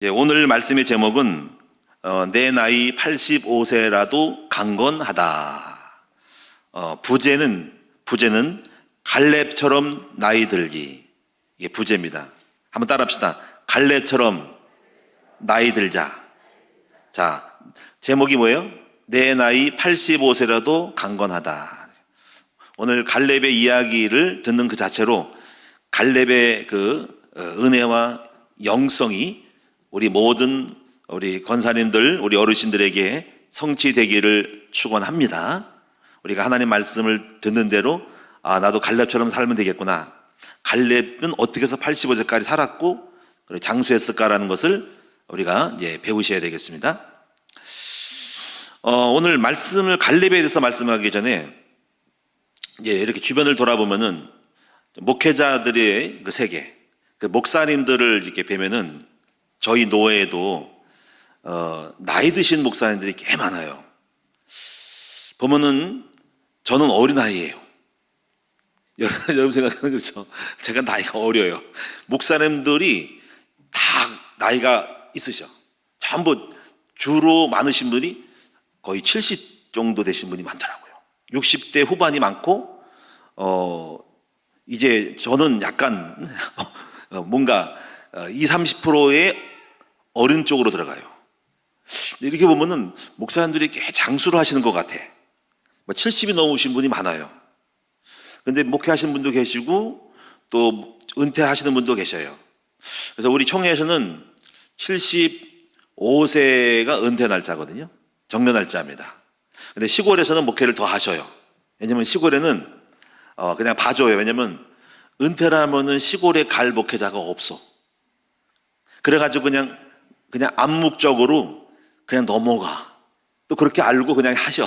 오늘 말씀의 제목은 내 나이 85세라도 강건하다. 부제는 갈렙처럼 나이 들기. 이게 부제입니다. 한번 따라합시다. 갈렙처럼 나이 들자. 자, 제목이 뭐예요? 내 나이 85세라도 강건하다. 오늘 갈렙의 이야기를 듣는 그 자체로 갈렙의 그 은혜와 영성이 우리 모든 우리 권사님들, 우리 어르신들에게 성취되기를 축원합니다. 우리가 하나님 말씀을 듣는 대로 나도 갈렙처럼 살면 되겠구나. 갈렙은 어떻게 해서 85세까지 살았고 장수했을까라는 것을 우리가 이제 배우셔야 되겠습니다. 오늘 말씀을 갈렙에 대해서 말씀하기 전에 이제 이렇게 주변을 돌아보면은 목회자들의 그 세계, 그 목사님들을 이렇게 뵈면은 저희 노회에도 나이 드신 목사님들이 꽤 많아요. 보면은 저는 어린아이예요. 여러분 생각하는 그렇죠? 제가 나이가 어려요. 목사님들이 다 나이가 있으셔. 전부 주로 많으신 분이 거의 70 정도 되신 분이 많더라고요. 60대 후반이 많고 이제 저는 약간 뭔가 20, 30%의 어린 쪽으로 들어가요. 이렇게 보면은 목사님들이 꽤 장수를 하시는 것 같아. 70이 넘으신 분이 많아요. 근데 목회하시는 분도 계시고 또 은퇴하시는 분도 계셔요. 그래서 우리 총회에서는 75세가 은퇴 날짜거든요. 정년 날짜입니다. 근데 시골에서는 목회를 더 하셔요. 왜냐면 시골에는 그냥 봐줘요. 왜냐면 은퇴를 하면은 시골에 갈 목회자가 없어. 그래가지고 그냥 암묵적으로 그냥 넘어가. 또 그렇게 알고 그냥 하셔.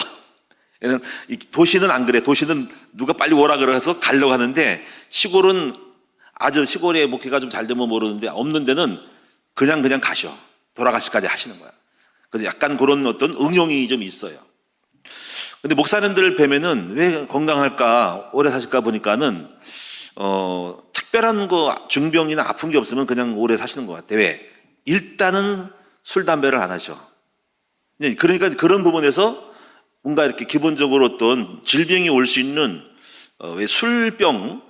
도시는 안 그래. 도시는 누가 빨리 오라 그래서 가려고 하는데 시골은 아주 시골에 목회가 좀 잘 되면 모르는데 없는 데는 그냥 가셔. 돌아가시까지 하시는 거야. 그래서 약간 그런 어떤 응용이 좀 있어요. 근데 목사님들을 뵈면은 왜 건강할까, 오래 사실까 보니까는 특별한 거, 중병이나 아픈 게 없으면 그냥 오래 사시는 것 같아요. 왜? 일단은 술, 담배를 안 하셔. 그러니까 그런 부분에서 뭔가 이렇게 기본적으로 어떤 질병이 올 수 있는 왜 술병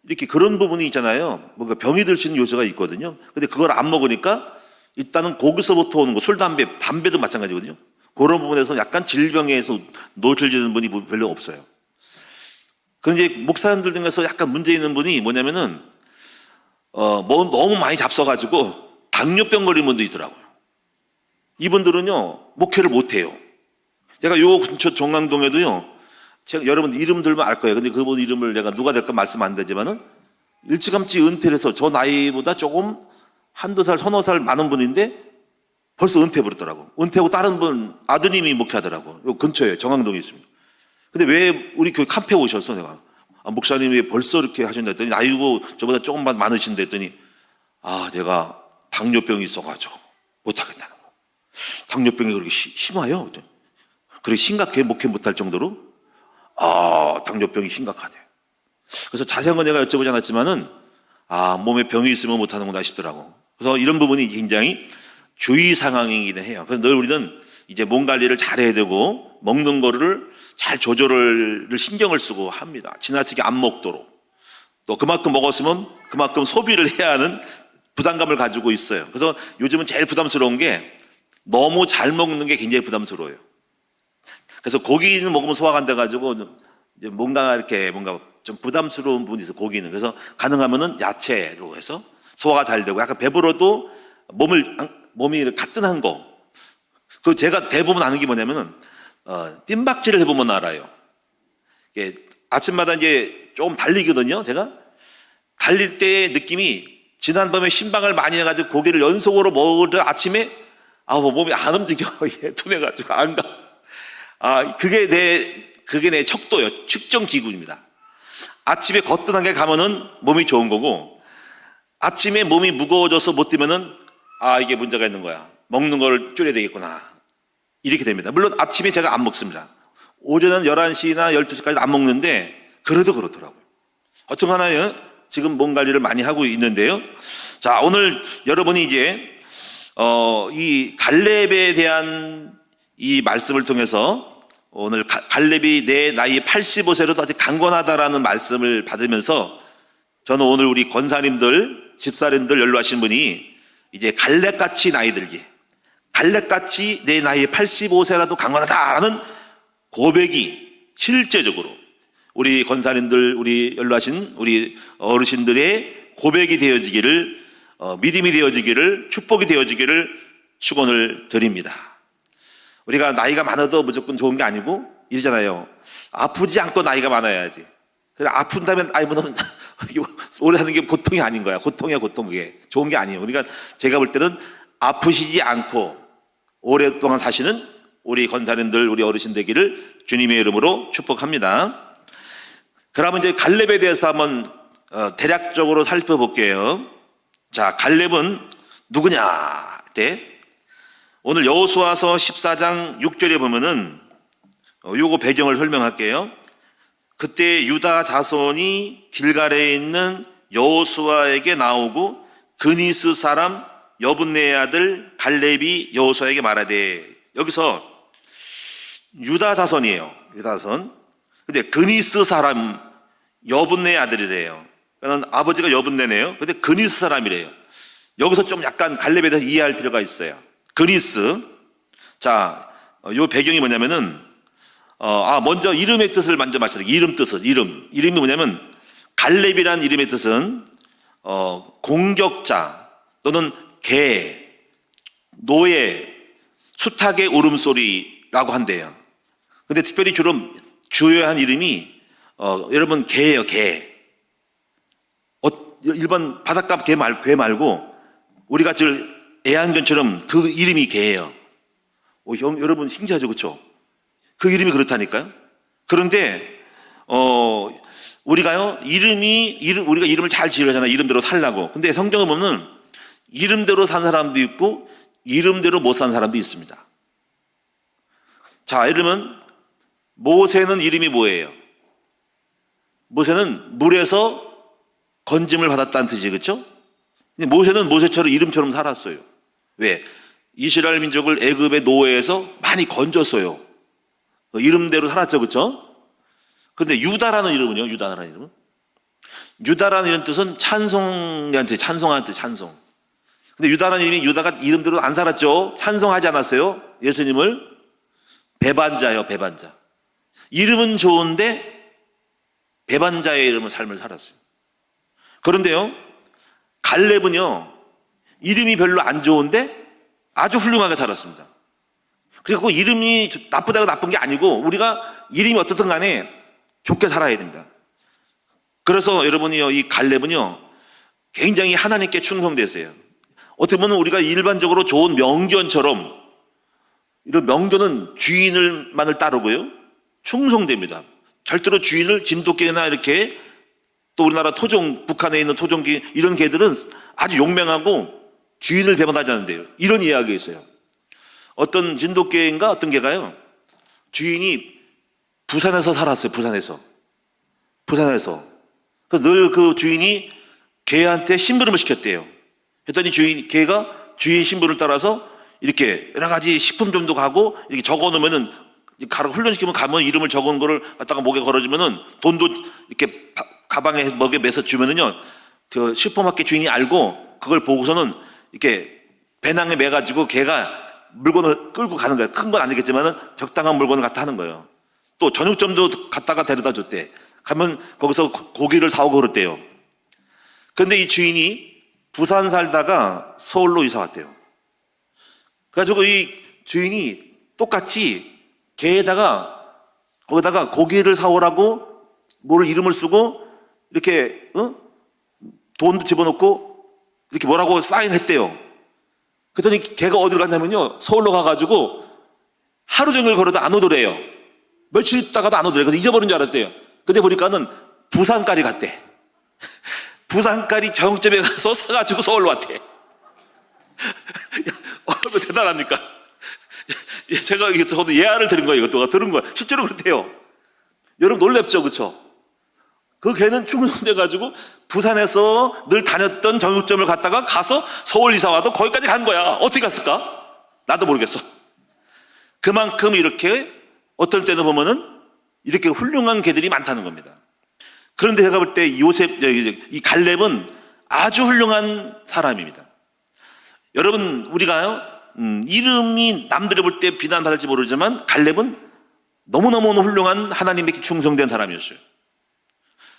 이렇게 그런 부분이 있잖아요. 뭔가 병이 들 수 있는 요소가 있거든요. 근데 그걸 안 먹으니까 일단은 거기서부터 오는 거, 술, 담배도 마찬가지거든요. 그런 부분에서 약간 질병에서 노출되는 분이 별로 없어요. 그런데 목사님들 중에서 약간 문제 있는 분이 뭐냐면은 너무 많이 잡숴가지고 당뇨병 걸린 분도 있더라고요. 이분들은요 목회를 못해요. 제가 요 근처 정강동에도요, 제가 여러분 이름 들면 알 거예요. 근데 그분 이름을 내가 누가 될까 말씀 안 되지만은 일찌감치 은퇴를 해서 저 나이보다 조금 한두 살, 서너 살 많은 분인데 벌써 은퇴해버렸더라고. 은퇴하고 다른 분 아드님이 목회하더라고. 요 근처에 정강동에 있습니다. 근데 왜 우리 교회 카페 오셨어? 내가 목사님 왜 벌써 이렇게 하셨나 했더니 나이고 저보다 조금만 많으신데 했더니 제가 당뇨병이 있어가지고 못하겠다는 거. 당뇨병이 그렇게 심해요? 그렇게 심각해? 목회 못할 정도로? 당뇨병이 심각하대. 그래서 자세한 건 내가 여쭤보지 않았지만은 몸에 병이 있으면 못하는구나 싶더라고. 그래서 이런 부분이 굉장히 주의 상황이긴 해요. 그래서 늘 우리는 이제 몸 관리를 잘해야 되고 먹는 거를 잘 조절을 신경을 쓰고 합니다. 지나치게 안 먹도록. 또 그만큼 먹었으면 그만큼 소비를 해야 하는 부담감을 가지고 있어요. 그래서 요즘은 제일 부담스러운 게 너무 잘 먹는 게 굉장히 부담스러워요. 그래서 고기는 먹으면 소화가 안 돼가지고 이제 뭔가 좀 부담스러운 부분이 있어요. 고기는. 그래서 가능하면은 야채로 해서 소화가 잘 되고 약간 배불러도 몸이 가뜬한 거. 그 제가 대부분 아는 게 뭐냐면은 뜀박질을 해보면 알아요. 아침마다 이제 조금 달리거든요. 제가 달릴 때의 느낌이 지난밤에 신방을 많이 해가지고 고기를 연속으로 먹을 때 아침에 몸이 안 움직여. 둔해가지고 안 가. 그게 내 척도요. 측정 기구입니다. 아침에 거뜬하게 가면은 몸이 좋은 거고, 아침에 몸이 무거워져서 못 뛰면은 이게 문제가 있는 거야. 먹는 걸 줄여야 되겠구나. 이렇게 됩니다. 물론 아침에 제가 안 먹습니다. 오전은 11시나 12시까지 안 먹는데 그래도 그렇더라고요. 어쨌거나 지금 몸 관리를 많이 하고 있는데요. 자, 오늘 여러분이 이제 이 갈렙에 대한 이 말씀을 통해서 오늘 갈렙이 내 나이 85세로도 아직 강건하다라는 말씀을 받으면서 저는 오늘 우리 권사님들, 집사님들 연로하신 분이 이제 갈렙같이 나이 들게, 갈렙같이 내 나이 85세라도 강건하다라는 고백이 실제적으로 우리 권사님들, 우리 연로하신 우리 어르신들의 고백이 되어지기를, 믿음이 되어지기를, 축복이 되어지기를 축원을 드립니다. 우리가 나이가 많아도 무조건 좋은 게 아니고 이러잖아요. 아프지 않고 나이가 많아야지. 그래, 아픈 다음에 나이 많으면 오래 사는 게 고통이 아닌 거야. 고통이야, 고통. 그게 좋은 게 아니에요. 그러니까 제가 볼 때는 아프시지 않고 오랫동안 사시는 우리 권사님들, 우리 어르신 되기를 주님의 이름으로 축복합니다. 그러면 이제 갈렙에 대해서 한번 대략적으로 살펴볼게요. 자, 갈렙은 누구냐 할 때 오늘 여호수아서 14장 6절에 보면은 요거 배경을 설명할게요. 그때 유다 자손이 길갈에 있는 여호수아에게 나오고 그니스 사람 여분네의 아들 갈렙이 여호수아에게 말하되, 여기서 유다 자손이에요. 유다 자손. 근데 그니스 사람 여분네의 아들이래요. 그러니까 아버지가 여분네네요. 근데 그니스 사람이래요. 여기서 좀 약간 갈렙에 대해서 이해할 필요가 있어요. 그니스. 자, 요 배경이 뭐냐면은 먼저 이름의 뜻을 먼저 말씀드릴게요. 이름 뜻은 이름이 뭐냐면 갈렙이란 이름의 뜻은 공격자 또는 개, 노예, 수탉의 울음소리라고 한대요. 근데 특별히 주로 주요한 이름이 여러분 개예요. 개. 일반 바닷가 개 말고 우리가 늘 애완견처럼 그 이름이 개예요. 여러분 신기하죠, 그렇죠? 그 이름이 그렇다니까요. 그런데 우리가요 우리가 이름을 잘 지으잖아요. 이름대로 살라고. 근데 성경을 보면 이름대로 산 사람도 있고 이름대로 못 산 사람도 있습니다. 자, 예를 들면 모세는 이름이 뭐예요? 모세는 물에서 건짐을 받았다는 뜻이죠, 그렇죠? 근데 모세는 모세처럼 이름처럼 살았어요. 왜? 이스라엘 민족을 애굽의 노예에서 많이 건졌어요. 이름대로 살았죠, 그렇죠? 근데 유다라는 이름은요? 유다라는 이름 뜻은 찬송하는 뜻, 찬송. 근데 유다라는 이름이 유다가 이름대로 안 살았죠. 찬송하지 않았어요. 예수님을. 배반자예요, 배반자. 이름은 좋은데 배반자의 이름은 삶을 살았어요. 그런데요, 갈렙은요, 이름이 별로 안 좋은데 아주 훌륭하게 살았습니다. 그리고 이름이 나쁘다고 나쁜 게 아니고 우리가 이름이 어떻든 간에 좋게 살아야 됩니다. 그래서 여러분이요, 이 갈렙은요, 굉장히 하나님께 충성됐어요. 어떻게 보면 우리가 일반적으로 좋은 명견처럼, 이런 명견은 주인을만을 따르고요, 충성됩니다. 절대로 주인을 진돗개나 이렇게, 또 우리나라 토종, 북한에 있는 토종기 이런 개들은 아주 용맹하고 주인을 배반하지 않는데요. 이런 이야기가 있어요. 어떤 진돗개인가 어떤 개가요, 주인이 부산에서 살았어요. 부산에서. 그래서 늘 그 주인이 개한테 심부름을 시켰대요. 했더니 개가 주인 심부름을 따라서 이렇게 여러 가지 식품점도 가고 이렇게 적어 놓으면은 훈련시키면 가면 이름을 적어 놓은 거를 갖다가 목에 걸어주면은 돈도 이렇게 가방에 먹에 매서 주면은요, 그 슈퍼마켓 주인이 알고 그걸 보고서는 이렇게 배낭에 매가지고 개가 물건을 끌고 가는 거예요. 큰 건 아니겠지만은 적당한 물건을 갖다 하는 거예요. 또 저녁점도 갖다가 데려다 줬대. 가면 거기서 고기를 사오고 그랬대요. 그런데 이 주인이 부산 살다가 서울로 이사 왔대요. 그래가지고 이 주인이 똑같이 개에다가 거기다가 고기를 사오라고 뭐를 이름을 쓰고 이렇게 돈도 집어넣고 이렇게 뭐라고 사인했대요. 그랬더니 걔가 어디로 갔냐면요, 서울로 가가지고 하루 종일 걸어도 안 오더래요. 며칠 있다가도 안 오더래요. 그래서 잊어버린 줄 알았대요. 근데 보니까는 부산까지 갔대. 부산까지 정점에 가서 사가지고 서울로 왔대. 얼마나 대단합니까? 제가 저도 예화를 들은 거예요. 이것도 들은 거예요. 실제로 그렇대요. 여러분 놀랍죠, 그렇죠? 그 걔는 충성돼가지고 부산에서 늘 다녔던 정육점을 갔다가 가서 서울 이사 와도 거기까지 간 거야. 어떻게 갔을까? 나도 모르겠어. 그만큼 이렇게 어떨 때는 보면은 이렇게 훌륭한 개들이 많다는 겁니다. 그런데 제가 볼 때 이 갈렙은 아주 훌륭한 사람입니다. 여러분, 우리가요, 이름이 남들이 볼 때 비난받을지 모르지만 갈렙은 너무너무 훌륭한 하나님에게 충성된 사람이었어요.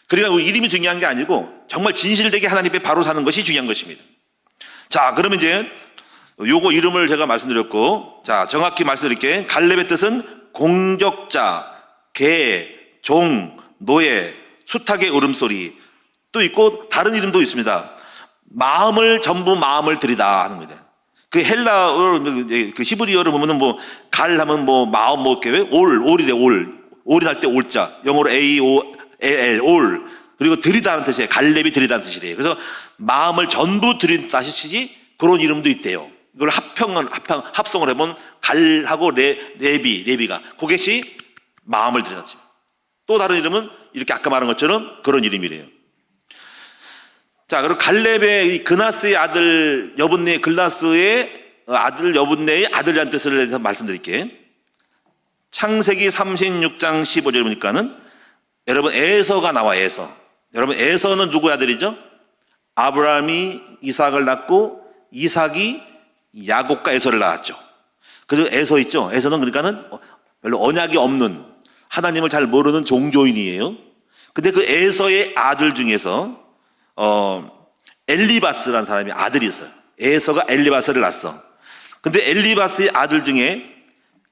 그러니까 이름이 중요한 게 아니고 정말 진실되게 하나님께 바로 사는 것이 중요한 것입니다. 자, 그러면 이제 요거 이름을 제가 말씀드렸고, 자, 정확히 말씀드릴게. 갈렙의 뜻은 공적자, 개, 종, 노예, 수탉의 울음소리 또 있고 다른 이름도 있습니다. 전부 마음을 들이다 하는 거죠. 그 헬라어, 그 히브리어를 보면은 뭐 갈 하면 뭐 마음 뭐 이렇게 올이래 올이 날 때 올자, 영어로 AOLL 올. 그리고 들이다는 뜻이에요. 갈렙이 들이다는 뜻이래요. 그래서 마음을 전부 들이다 뜻이지 그런 이름도 있대요. 이걸 합성을 해보면 갈하고 레비가 그것이 마음을 들이다지. 또 다른 이름은 이렇게 아까 말한 것처럼 그런 이름이래요. 자, 그리고 갈렙의 이 그나스의 아들 여분네, 글라스의 아들 여분네의 아들이라는 뜻을 해서 말씀드릴게요. 창세기 36장 15절 보니까는 여러분 에서가 나와. 에서. 여러분 에서는 누구의 아들이죠? 아브라함이 이삭을 낳고 이삭이 야곱과 에서를 낳았죠. 그리고 에서 있죠. 에서는 그러니까는 별로 언약이 없는 하나님을 잘 모르는 종교인이에요. 근데 그 에서의 아들 중에서 엘리바스라는 사람이 아들이 있어요. 에서가 엘리바스를 낳았어. 근데 엘리바스의 아들 중에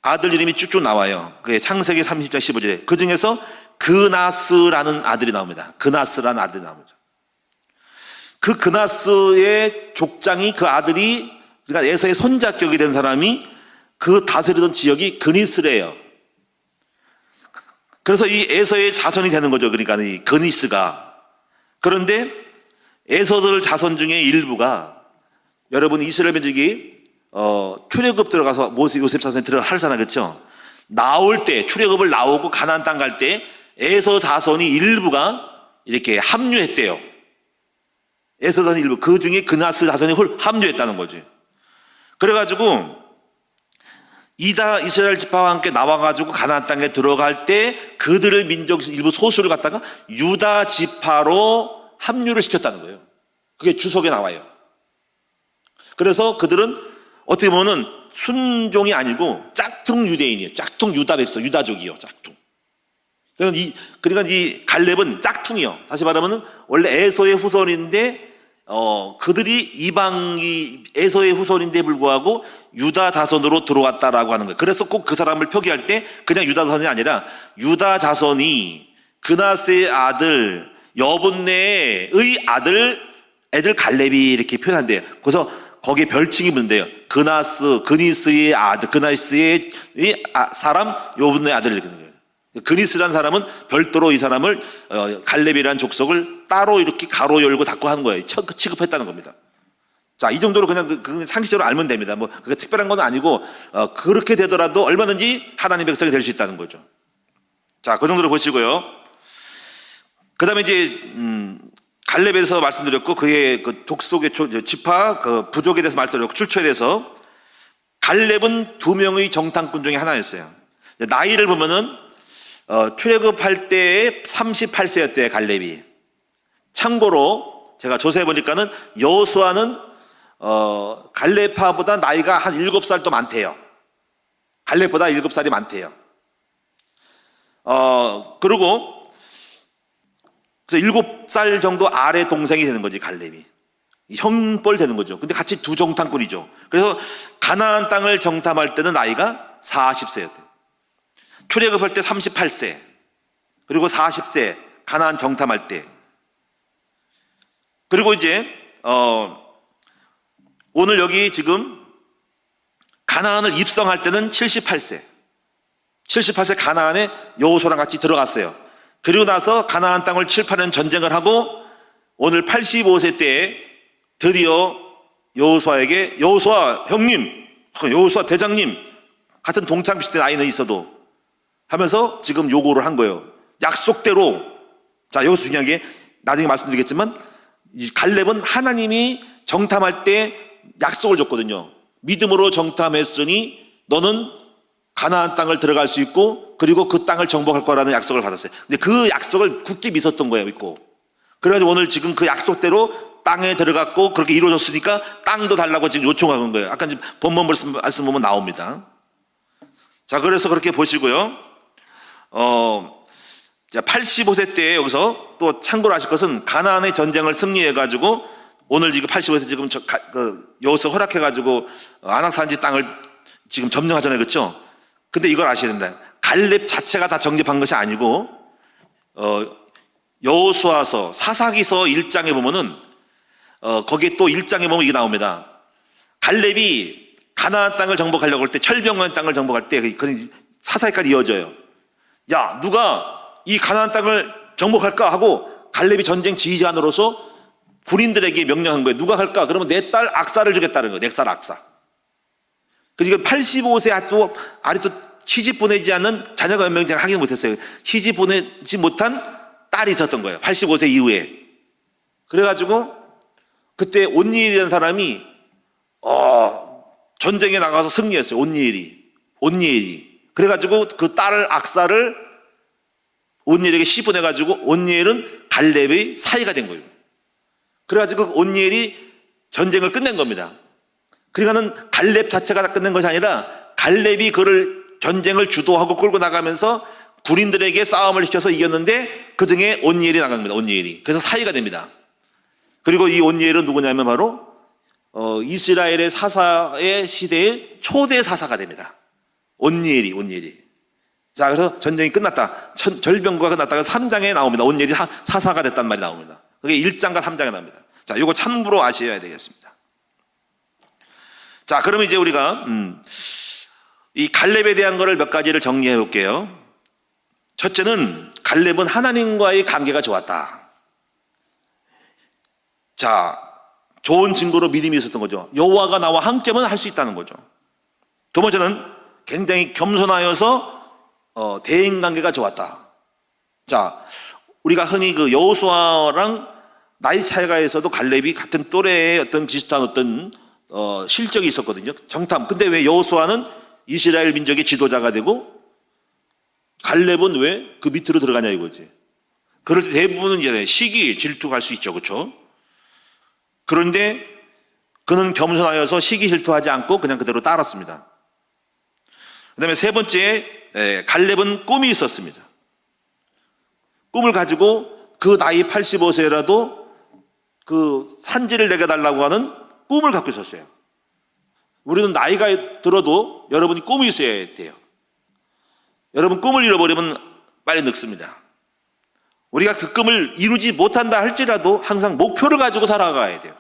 아들 이름이 쭉쭉 나와요. 그게 창세기 30장 15절에 그 중에서 그나스라는 아들이 나옵니다. 그나스라는 아들이 나옵니다. 그 그나스의 족장이 그 아들이 그러니까 에서의 손자격이 된 사람이 그 다스리던 지역이 그니스래요. 그래서 이 에서의 자손이 되는 거죠. 그러니까 이 그니스가. 그런데 에서들 자손 중에 일부가 여러분 이스라엘 민족이 출애굽 들어가서 요셉 자손이 들어갈 사나 그렇죠? 나올 때 출애굽을 나오고 가나안 땅 갈 때 에서 자손이 일부가 이렇게 합류했대요. 에서 자손 일부 그 중에 그나스 자손이 합류했다는 거지. 그래가지고 이다 이스라엘 지파와 함께 나와가지고 가나안 땅에 들어갈 때 그들의 민족 일부 소수를 갖다가 유다 지파로 합류를 시켰다는 거예요. 그게 주석에 나와요. 그래서 그들은 어떻게 보면 순종이 아니고 짝퉁 유대인이에요. 짝퉁 유다 백성, 유다족이요. 짝퉁. 그러니까 이 갈렙은 짝퉁이요. 다시 말하면 원래 에서의 후손인데 그들이 에서의 후손인데 불구하고 유다 자손으로 들어왔다라고 하는 거예요. 그래서 꼭 그 사람을 표기할 때 그냥 유다 자손이 아니라 유다 자손이 그나스의 아들 여분네의 애들 갈렙이 이렇게 표현한대요. 그래서 거기에 별칭이 붙는데요. 그니스의 아들, 그나스의 사람 여분네의 아들 이렇게 되는 거예요. 그니스라는 사람은 별도로 이 사람을 갈렙이라는 족속을 따로 이렇게 가로 열고 닫고 하는 거예요. 취급했다는 겁니다. 자, 이 정도로 그냥 그 상식적으로 알면 됩니다. 뭐 그게 특별한 건 아니고 그렇게 되더라도 얼마든지 하나님 백성이 될 수 있다는 거죠. 자, 그 정도로 보시고요. 그 다음에 이제 갈렙에서 말씀드렸고 그의 그 족속의 지파 그 부족에 대해서 말씀드렸고 출처에 대해서 갈렙은 2명의 정탐꾼 중에 하나였어요. 나이를 보면은 출애굽할 때 38세였대요. 갈렙이. 참고로 제가 조사해 보니까는 여호수아는 갈렙파보다 나이가 한 7살 더 많대요. 갈렙보다 7살이 많대요. 그리고 그래서 7살 정도 아래 동생이 되는 거지, 갈렙이. 형벌 되는 거죠. 근데 같이 두 정탐꾼이죠. 그래서 가나안 땅을 정탐할 때는 나이가 40세였대요. 출애굽할 때 38세, 그리고 40세 가나안 정탐할 때. 그리고 이제 오늘 여기 지금 가나안을 입성할 때는 78세 가나안에 여호수아랑 같이 들어갔어요. 그리고 나서 가나안 땅을 7, 8년 전쟁을 하고 오늘 85세 때에 드디어 여호수아에게 여호수아 형님, 여호수아 대장님 같은 동창 비슷한 나이는 있어도 하면서 지금 요구를 한 거예요. 약속대로 자, 여기서 중요한 게 나중에 말씀드리겠지만 이 갈렙은 하나님이 정탐할 때 약속을 줬거든요. 믿음으로 정탐했으니 너는 가나안 땅을 들어갈 수 있고 그리고 그 땅을 정복할 거라는 약속을 받았어요. 근데 그 약속을 굳게 믿었던 거예요, 믿고. 그래가지고 오늘 지금 그 약속대로 땅에 들어갔고 그렇게 이루어졌으니까 땅도 달라고 지금 요청하는 거예요. 아까 지금 본문 말씀 보면 나옵니다. 자, 그래서 그렇게 보시고요. 자, 85세 때 여기서 또 참고로 하실 것은 가나안의 전쟁을 승리해가지고 오늘 지금 85세 지금 여호수아 허락해가지고 아낙산지 땅을 지금 점령하잖아요, 그렇죠? 근데 이걸 아셔야 된다. 갈렙 자체가 다 정립한 것이 아니고 여호수아서 사사기서 1장에 보면은 거기에 또 1장에 보면 이게 나옵니다. 갈렙이 가나안 땅을 정복하려고 할 때 철병한 땅을 정복할 때 그 사사기까지 이어져요. 야, 누가 이 가나안 땅을 정복할까 하고 갈렙이 전쟁 지휘관으로서 군인들에게 명령한 거예요. 누가 할까? 그러면 내 딸 악사를 주겠다는 거예요. 내 딸 악사. 그러니까 85세 아직도 시집 보내지 않는 자녀가 몇 명인지 확인 못했어요. 시집 보내지 못한 딸이 있었던 거예요. 85세 이후에. 그래가지고 그때 온니엘이라는 사람이 전쟁에 나가서 승리했어요. 온니엘이. 그래가지고 그 딸 악사를 온니엘에게 시보내가지고 온니엘은 갈렙의 사이가 된 거예요. 그래가지고 온니엘이 전쟁을 끝낸 겁니다. 그러니까는 갈렙 자체가 다 끝낸 것이 아니라 갈렙이 그를 전쟁을 주도하고 끌고 나가면서 군인들에게 싸움을 시켜서 이겼는데 그 등에 온니엘이 나갑니다. 온니엘이. 그래서 사이가 됩니다. 그리고 이 온니엘은 누구냐면 바로 이스라엘의 사사의 시대의 초대 사사가 됩니다. 온니엘이. 자, 그래서 전쟁이 끝났다. 절병과 끝났다가 3장에 나옵니다. 온니엘이 사사가 됐단 말이 나옵니다. 그게 1장과 3장에 나옵니다. 자, 이거 참고로 아셔야 되겠습니다. 자, 그러면 이제 우리가 이 갈렙에 대한 거를 몇 가지를 정리해 볼게요. 첫째는 갈렙은 하나님과의 관계가 좋았다. 자, 좋은 증거로 믿음이 있었던 거죠. 여호와가 나와 함께면 할 수 있다는 거죠. 두 번째는 굉장히 겸손하여서 대인관계가 좋았다. 자, 우리가 흔히 그 여호수아랑 나이 차이가 있어도 갈렙이 같은 또래의 어떤 비슷한 어떤 실적이 있었거든요. 정탐. 근데 왜 여호수아는 이스라엘 민족의 지도자가 되고 갈렙은 왜 그 밑으로 들어가냐 이거지. 그럴 때 대부분은 이제 시기, 질투가 할 수 있죠, 그렇죠? 그런데 그는 겸손하여서 시기, 질투하지 않고 그냥 그대로 따랐습니다. 그다음에 세 번째, 갈렙은 꿈이 있었습니다. 꿈을 가지고 그 나이 85세라도 그 산지를 내게 달라고 하는 꿈을 갖고 있었어요. 우리는 나이가 들어도 여러분이 꿈이 있어야 돼요. 여러분 꿈을 잃어버리면 빨리 늙습니다. 우리가 그 꿈을 이루지 못한다 할지라도 항상 목표를 가지고 살아가야 돼요.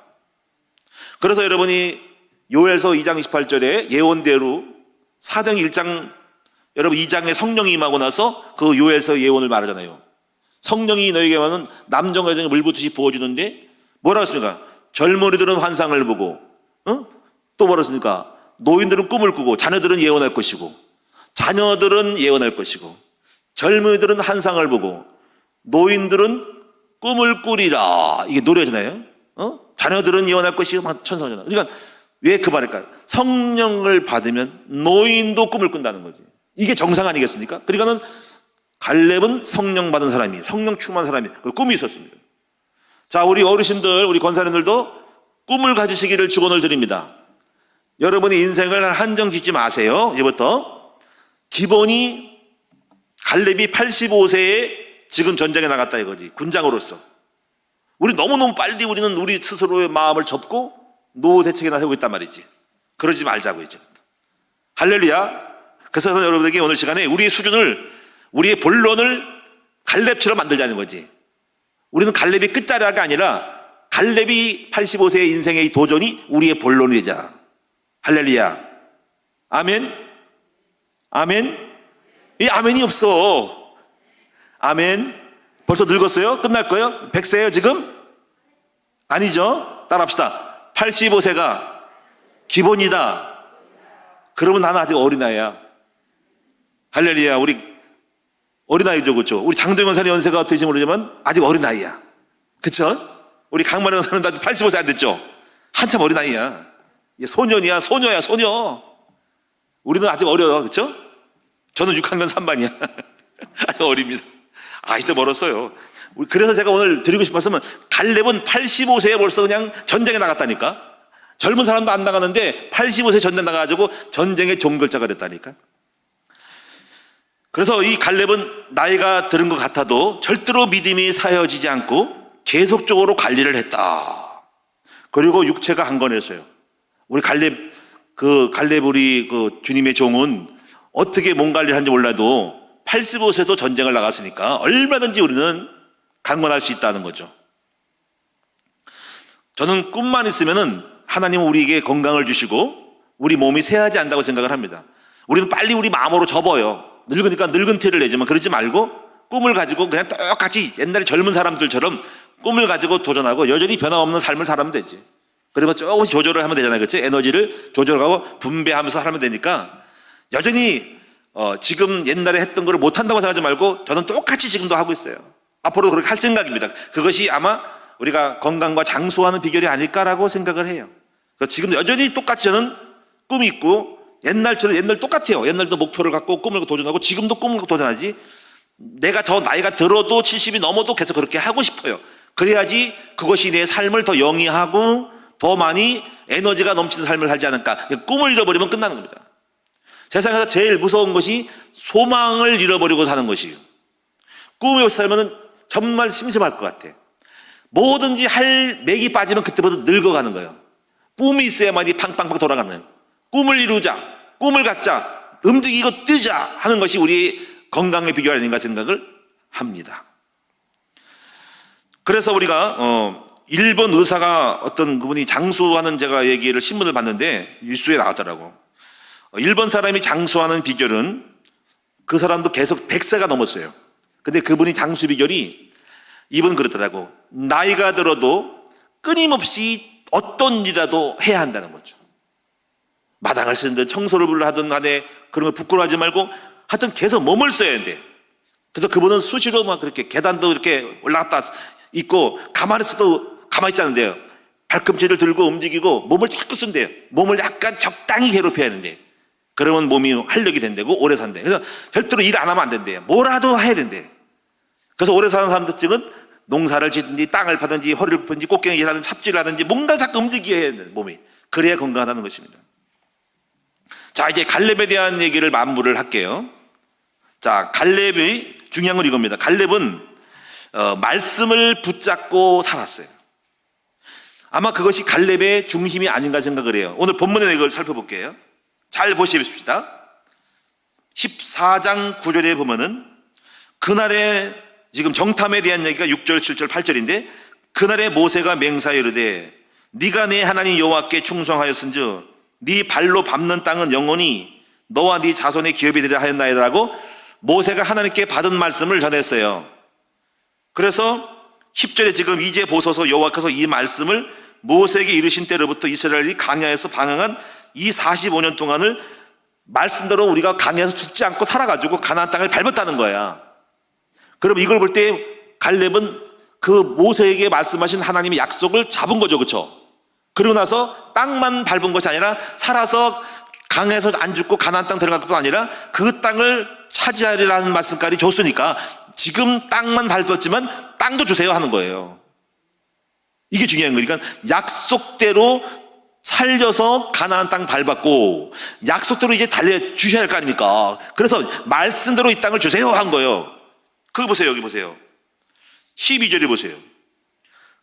그래서 여러분이 요엘서 2장 28절에 예언대로 4장 1장 여러분 2장에 성령이 임하고 나서 그 요엘서 예언을 말하잖아요. 성령이 너에게 와는 남정과 여정에 물붓듯이 부어주는데 뭐라고 했습니까? 젊은이들은 환상을 보고 또 뭐라 했습니까? 노인들은 꿈을 꾸고 자녀들은 예언할 것이고 자녀들은 예언할 것이고 젊은이들은 환상을 보고 노인들은 꿈을 꾸리라. 이게 노래잖아요. 자녀들은 예언할 것이고 천사잖아. 그러니까 왜 그 말일까요? 성령을 받으면 노인도 꿈을 꾼다는 거지. 이게 정상 아니겠습니까? 그러니까는 갈렙은 성령 받은 사람이, 성령 충만한 사람이 꿈이 있었습니다. 자, 우리 어르신들, 우리 권사님들도 꿈을 가지시기를 축원을 드립니다. 여러분의 인생을 한정 짓지 마세요. 이제부터 기본이 갈렙이 85세에 지금 전쟁에 나갔다 이거지. 군장으로서. 우리 너무너무 빨리 우리는 우리 스스로의 마음을 접고 노후대책에 나서고 있단 말이지. 그러지 말자고 이제. 할렐루야. 그래서 여러분에게 오늘 시간에 우리의 수준을, 우리의 본론을 갈렙처럼 만들자는 거지. 우리는 갈렙이 끝자리가 아니라 갈렙이 85세의 인생의 도전이 우리의 본론이 되자. 할렐루야. 아멘. 아멘. 이 아멘이 없어. 아멘. 벌써 늙었어요? 끝날 거예요? 100세예요 지금? 아니죠. 따라합시다. 85세가 기본이다. 그러면 나는 아직 어린아이야. 할렐루야. 우리 어린아이죠, 그렇죠? 우리 장정현 사는 연세가 어떻게 모르지만 아직 어린아이야. 그쵸? 우리 강만영 사는 아직 85세 안 됐죠? 한참 어린아이야. 소년이야, 소녀야, 소녀. 우리는 아직 어려요, 그렇죠? 저는 6학년 3반이야. 아직 어립니다. 아직도 멀었어요. 그래서 제가 오늘 드리고 싶었으면 갈렙은 85세에 벌써 그냥 전쟁에 나갔다니까. 젊은 사람도 안 나가는데 85세 전쟁 나가가지고 전쟁의 종결자가 됐다니까. 그래서 이 갈렙은 나이가 들은 것 같아도 절대로 믿음이 사여지지 않고 계속적으로 관리를 했다. 그리고 육체가 강건했어요. 우리 갈렙 우리 주님의 종은 어떻게 몸 관리를 하는지 몰라도 85세도 전쟁을 나갔으니까 얼마든지 우리는 강건할 수 있다는 거죠. 저는 꿈만 있으면은 하나님은 우리에게 건강을 주시고 우리 몸이 쇠하지 않는다고 생각을 합니다. 우리는 빨리 우리 마음으로 접어요. 늙으니까 늙은 티를 내지만 그러지 말고 꿈을 가지고 그냥 똑같이 옛날에 젊은 사람들처럼 꿈을 가지고 도전하고 여전히 변함없는 삶을 살면 되지. 그리고 조금씩 조절을 하면 되잖아요. 그렇죠? 에너지를 조절하고 분배하면서 살면 되니까 여전히 지금 옛날에 했던 걸 못한다고 생각하지 말고 저는 똑같이 지금도 하고 있어요. 앞으로도 그렇게 할 생각입니다. 그것이 아마 우리가 건강과 장수하는 비결이 아닐까라고 생각을 해요. 그래서 지금도 여전히 똑같이 저는 꿈이 있고 옛날 똑같아요. 옛날도 목표를 갖고 꿈을 갖고 도전하고 지금도 꿈을 갖고 도전하지. 내가 더 나이가 들어도 70이 넘어도 계속 그렇게 하고 싶어요. 그래야지 그것이 내 삶을 더 영위하고 더 많이 에너지가 넘치는 삶을 살지 않을까. 꿈을 잃어버리면 끝나는 겁니다. 세상에서 제일 무서운 것이 소망을 잃어버리고 사는 것이에요. 꿈이 없이 살면 정말 심심할 것 같아. 뭐든지 할 맥이 빠지면 그때부터 늙어가는 거예요. 꿈이 있어야만이 팡팡팡 돌아가는 거예요. 꿈을 이루자, 꿈을 갖자, 움직이고 뛰자 하는 것이 우리 건강의 비결 아닌가 생각을 합니다. 그래서 우리가 일본 의사가 어떤 그분이 장수하는 제가 얘기를 신문을 봤는데 뉴스에 나왔더라고. 일본 사람이 장수하는 비결은 그 사람도 계속 100세가 넘었어요. 근데 그분이 장수 비결이 이분 그렇더라고. 나이가 들어도 끊임없이 어떤 일이라도 해야 한다는 거죠. 마당을 쓰는데 청소를 하든 간에 그런 거 부끄러워하지 말고 하여튼 계속 몸을 써야 한대. 그래서 그분은 수시로 막 그렇게 계단도 이렇게 올라갔다 있고 가만히 있어도 가만히 있지 않은데요. 발꿈치를 들고 움직이고 몸을 자꾸 쓴대요. 몸을 약간 적당히 괴롭혀야 하는데 그러면 몸이 활력이 된다고 오래 산대. 그래서 절대로 일 안 하면 안 된대요. 뭐라도 해야 된대. 그래서 오래 사는 사람들은 농사를 짓든지 땅을 파든지 허리를 굽든지 꽃갱이를 하든지 삽질을 하든지 뭔가를 자꾸 움직여야 해야 돼 몸이. 그래야 건강하다는 것입니다. 자, 이제 갈렙에 대한 얘기를 마무리를 할게요. 자, 갈렙이 중요한 건 이겁니다. 갈렙은 말씀을 붙잡고 살았어요. 아마 그것이 갈렙의 중심이 아닌가 생각을 해요. 오늘 본문의 이걸 살펴볼게요. 잘 보십시다. 14장 9절에 보면은 그날에 지금 정탐에 대한 얘기가 6절, 7절, 8절인데 그날에 모세가 맹사에 이르되 네가 내 하나님 여호와께 충성하였은즉 네 발로 밟는 땅은 영원히 너와 네 자손의 기업이 되리라 하였나이다라고 모세가 하나님께 받은 말씀을 전했어요. 그래서 10절에 지금 이제 보소서 여호와께서 이 말씀을 모세에게 이르신 때로부터 이스라엘이 광야에서 방황한 이 45년 동안을 말씀대로 우리가 광야에서 죽지 않고 살아가지고 가나안 땅을 밟았다는 거야. 그럼 이걸 볼 때 갈렙은 그 모세에게 말씀하신 하나님의 약속을 잡은 거죠. 그렇죠? 그러고 나서 땅만 밟은 것이 아니라 살아서 강에서 안 죽고 가나안 땅 들어갈 것도 아니라 그 땅을 차지하리라는 말씀까지 줬으니까 지금 땅만 밟았지만 땅도 주세요 하는 거예요. 이게 중요한 거니까 약속대로 살려서 가나안 땅 밟았고 약속대로 이제 달려 주셔야 할 거 아닙니까? 그래서 말씀대로 이 땅을 주세요 한 거예요. 그거 보세요. 여기 보세요. 12절에 보세요.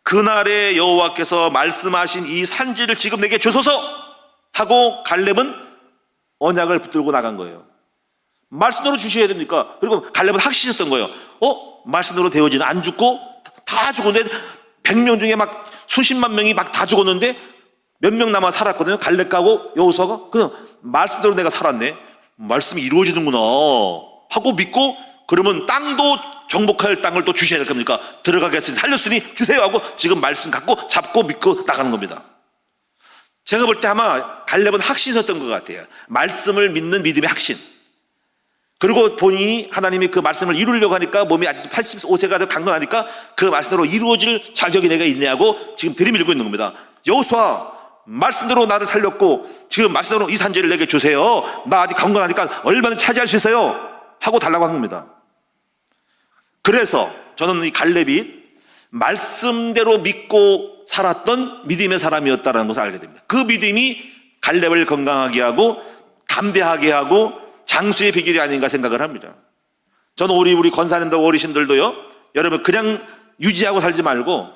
그날에 여호와께서 말씀하신 이 산지를 지금 내게 주소서 하고 갈렙은 언약을 붙들고 나간 거예요. 말씀대로 주셔야 됩니까? 그리고 갈렙은 확신했던 거예요. 말씀대로 되어지는 안 죽고 다 죽었는데 100명 중에 막 수십만 명이 막 다 죽었는데 몇 명 남아 살았거든요. 갈렙하고 여호수아가 그냥 말씀대로 내가 살았네. 말씀이 이루어지는구나 하고 믿고 그러면 땅도 정복할 땅을 또 주셔야 될 겁니까? 들어가겠으니 살렸으니 주세요 하고 지금 말씀 갖고 잡고 믿고 나가는 겁니다. 제가 볼 때 아마 갈렙은 확신 있었던 것 같아요. 말씀을 믿는 믿음의 확신. 그리고 본인이 하나님이 그 말씀을 이루려고 하니까 몸이 아직 85세가 되고 강건하니까 그 말씀대로 이루어질 자격이 내가 있냐고 지금 들이밀고 있는 겁니다. 여호수아, 말씀대로 나를 살렸고 지금 말씀대로 이 산지를 내게 주세요. 나 아직 강건하니까 얼마든지 차지할 수 있어요 하고 달라고 한 겁니다. 그래서 저는 이 갈렙이 말씀대로 믿고 살았던 믿음의 사람이었다는 것을 알게 됩니다. 그 믿음이 갈렙을 건강하게 하고 담대하게 하고 장수의 비결이 아닌가 생각을 합니다. 저는 우리 권사님들 어르신들도요, 여러분 그냥 유지하고 살지 말고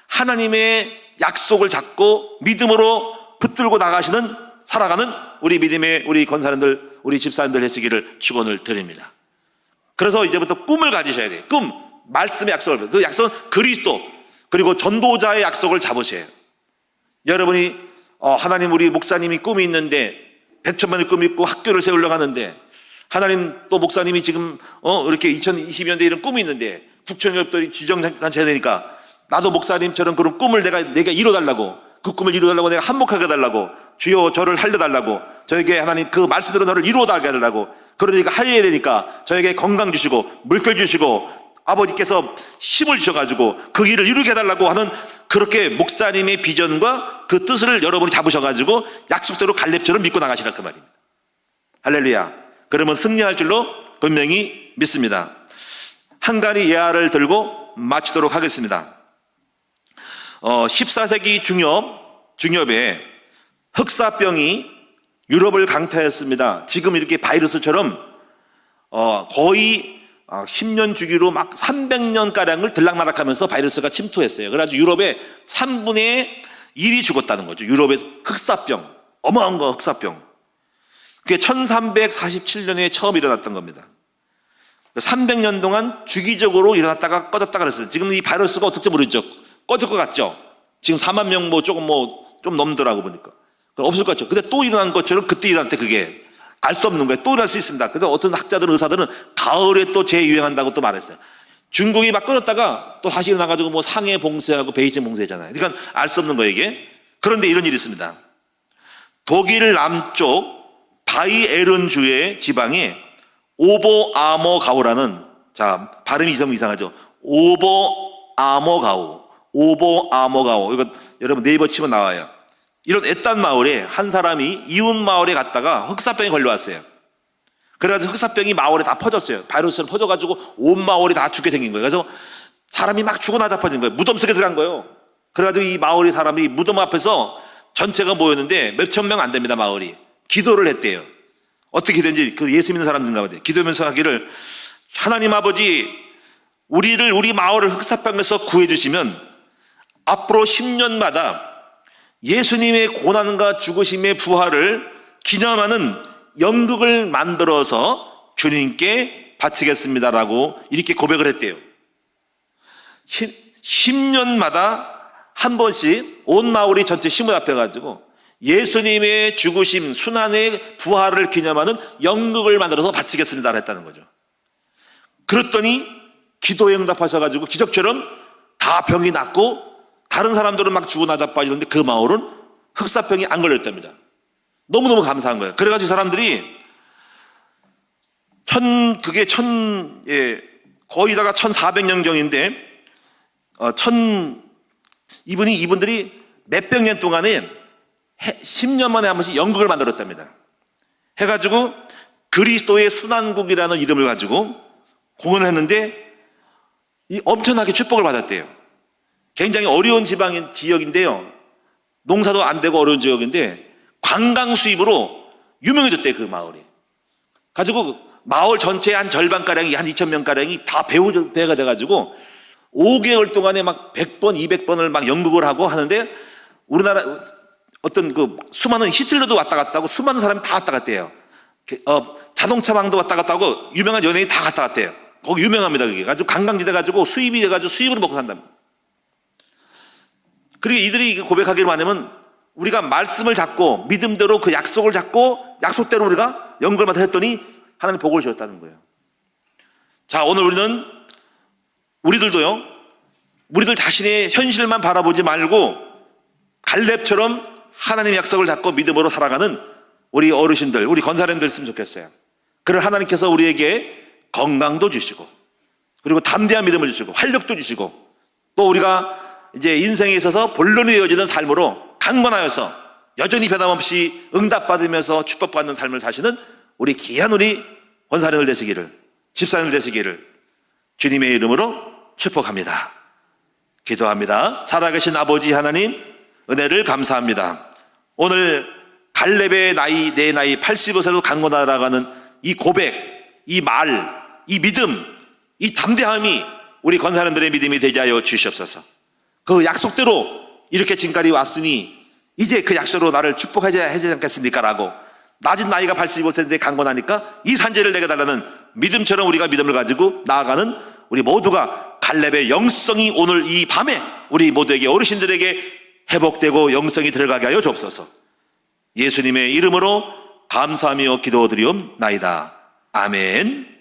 하나님의 약속을 잡고 믿음으로 붙들고 나가시는 살아가는 우리 믿음의 우리 권사님들, 우리 집사님들 되시기를 축원을 드립니다. 그래서 이제부터 꿈을 가지셔야 돼요. 꿈, 말씀의 약속을, 그 약속은 그리스도 그리고 전도자의 약속을 잡으셔야 해요. 여러분이 하나님, 우리 목사님이 꿈이 있는데 100천만의 꿈이 있고 학교를 세우려고 하는데, 하나님 또 목사님이 지금 이렇게 2020년대 이런 꿈이 있는데 국천협들이 지정단체가 되니까 나도 목사님처럼 그런 꿈을 내가 이뤄달라고, 그 꿈을 이뤄달라고, 내가 한몫하게 해달라고, 주여 저를 살려달라고, 저에게 하나님 그 말씀대로 너를 이루어달게 해달라고, 그러니까 하려야 되니까 저에게 건강 주시고 물결 주시고 아버지께서 힘을 주셔가지고 그 일을 이루게 해달라고 하는, 그렇게 목사님의 비전과 그 뜻을 여러분이 잡으셔가지고 약속대로 갈렙처럼 믿고 나가시라 그 말입니다. 할렐루야. 그러면 승리할 줄로 분명히 믿습니다. 한 가지 예화를 들고 마치도록 하겠습니다. 14세기 중엽에 흑사병이 유럽을 강타했습니다. 지금 이렇게 바이러스처럼 거의 10년 주기로 막 300년가량을 들락날락하면서 바이러스가 침투했어요. 그래가지고 유럽의 3분의 1이 죽었다는 거죠. 유럽의 흑사병, 어마어마한 거 흑사병. 그게 1347년에 처음 일어났던 겁니다. 300년 동안 주기적으로 일어났다가 꺼졌다가 그랬어요. 지금 이 바이러스가 어떨지 모르죠. 꺼질 것 같죠. 지금 4만 명 좀 넘더라고 보니까. 없을 것 같죠. 근데 또 일어난 것처럼 그때 일어날 때 그게 알 수 없는 거예요. 또 일어날 수 있습니다. 근데 어떤 학자들은, 의사들은 가을에 또 재유행한다고 또 말했어요. 중국이 막 꺼졌다가 또 다시 일어나가지고 뭐 상해 봉쇄하고 베이징 봉쇄잖아요. 그러니까 알 수 없는 거예요, 이게. 그런데 이런 일이 있습니다. 독일 남쪽 바이에른주의 지방에 오버아머가우라는, 자, 발음이 좀 이상하죠. 오버아머가우. 이거 여러분 네이버 치면 나와요. 이런 애딴 마을에 한 사람이 이웃 마을에 갔다가 흑사병이 걸려왔어요. 그래가지고 흑사병이 마을에 다 퍼졌어요. 바이러스로 퍼져가지고 온 마을이 다 죽게 생긴 거예요. 그래서 사람이 막 죽어 나자빠진 거예요. 무덤 속에 들어간 거예요. 그래가지고 이 마을의 사람이 무덤 앞에서 전체가 모였는데 몇천 명 안 됩니다. 마을이 기도를 했대요. 어떻게 기도했는지, 그 예수 믿는 사람들인가 봐요. 기도하면서 하기를, 하나님 아버지, 우리 마을을 흑사병에서 구해주시면 앞으로 10년마다 예수님의 고난과 죽으심의 부활을 기념하는 연극을 만들어서 주님께 바치겠습니다라고 이렇게 고백을 했대요. 10년마다 한 번씩 온 마을이 전체 힘을 합해가지고 예수님의 죽으심, 순환의 부활을 기념하는 연극을 만들어서 바치겠습니다 했다는 거죠. 그랬더니 기도에 응답하셔가지고 기적처럼 다 병이 낫고 다른 사람들은 막 죽어 나자빠지는데 그 마을은 흑사병이 안 걸렸답니다. 너무너무 감사한 거예요. 그래가지고 사람들이 거의 다가 1400년경인데 이분들이 몇백 년 동안에 10년 만에 한 번씩 연극을 만들었답니다. 해가지고 그리스도의 순환국이라는 이름을 가지고 공연을 했는데 엄청나게 축복을 받았대요. 굉장히 어려운 지역인데요. 농사도 안 되고 어려운 지역인데 관광 수입으로 유명해졌대요, 그 마을이. 가지고 마을 전체의 한 절반가량이, 한 2,000명가량이 다 배가 돼가지고 5개월 동안에 막 100번, 200번을 막 연극을 하고 하는데, 우리나라 어떤 그 수많은 히틀러도 왔다 갔다 하고 수많은 사람이 다 왔다 갔대요. 자동차방도 왔다 갔다 하고 유명한 연예인이 다 갔다 갔대요. 거기 유명합니다, 그게. 가지고 관광지대 가지고 수입이 돼가지고 수입으로 먹고 산답니다. 그리고 이들이 고백하기를 하냐면, 우리가 말씀을 잡고 믿음대로 그 약속을 잡고 약속대로 우리가 연결만 했더니 하나님 복을 주셨다는 거예요. 자, 오늘 우리들도요, 우리들 자신의 현실만 바라보지 말고 갈렙처럼 하나님의 약속을 잡고 믿음으로 살아가는 우리 어르신들, 우리 권사님들 있으면 좋겠어요. 그런 하나님께서 우리에게 건강도 주시고, 그리고 담대한 믿음을 주시고, 활력도 주시고, 또 우리가 이제 인생에 있어서 본론이 되어지는 삶으로 강건하여서 여전히 변함없이 응답받으면서 축복받는 삶을 사시는 우리 귀한 우리 권사님들 되시기를, 집사님들 되시기를 주님의 이름으로 축복합니다. 기도합니다. 살아계신 아버지 하나님, 은혜를 감사합니다. 오늘 갈렙의 나이, 내 나이 85세도 강건하라가는 이 고백, 이 말, 이 믿음, 이 담대함이 우리 권사님들의 믿음이 되게 하여 주시옵소서. 그 약속대로 이렇게 지금까지 왔으니 이제 그 약속으로 나를 축복하지 않겠습니까? 라고 낮은 나이가 85세인데 강건하니까 이 산지를 내게 달라는 믿음처럼 우리가 믿음을 가지고 나아가는 우리 모두가 갈렙의 영성이 오늘 이 밤에 우리 모두에게, 어르신들에게 회복되고 영성이 들어가게 하여 주옵소서. 예수님의 이름으로 감사하며 기도드리옵나이다. 아멘.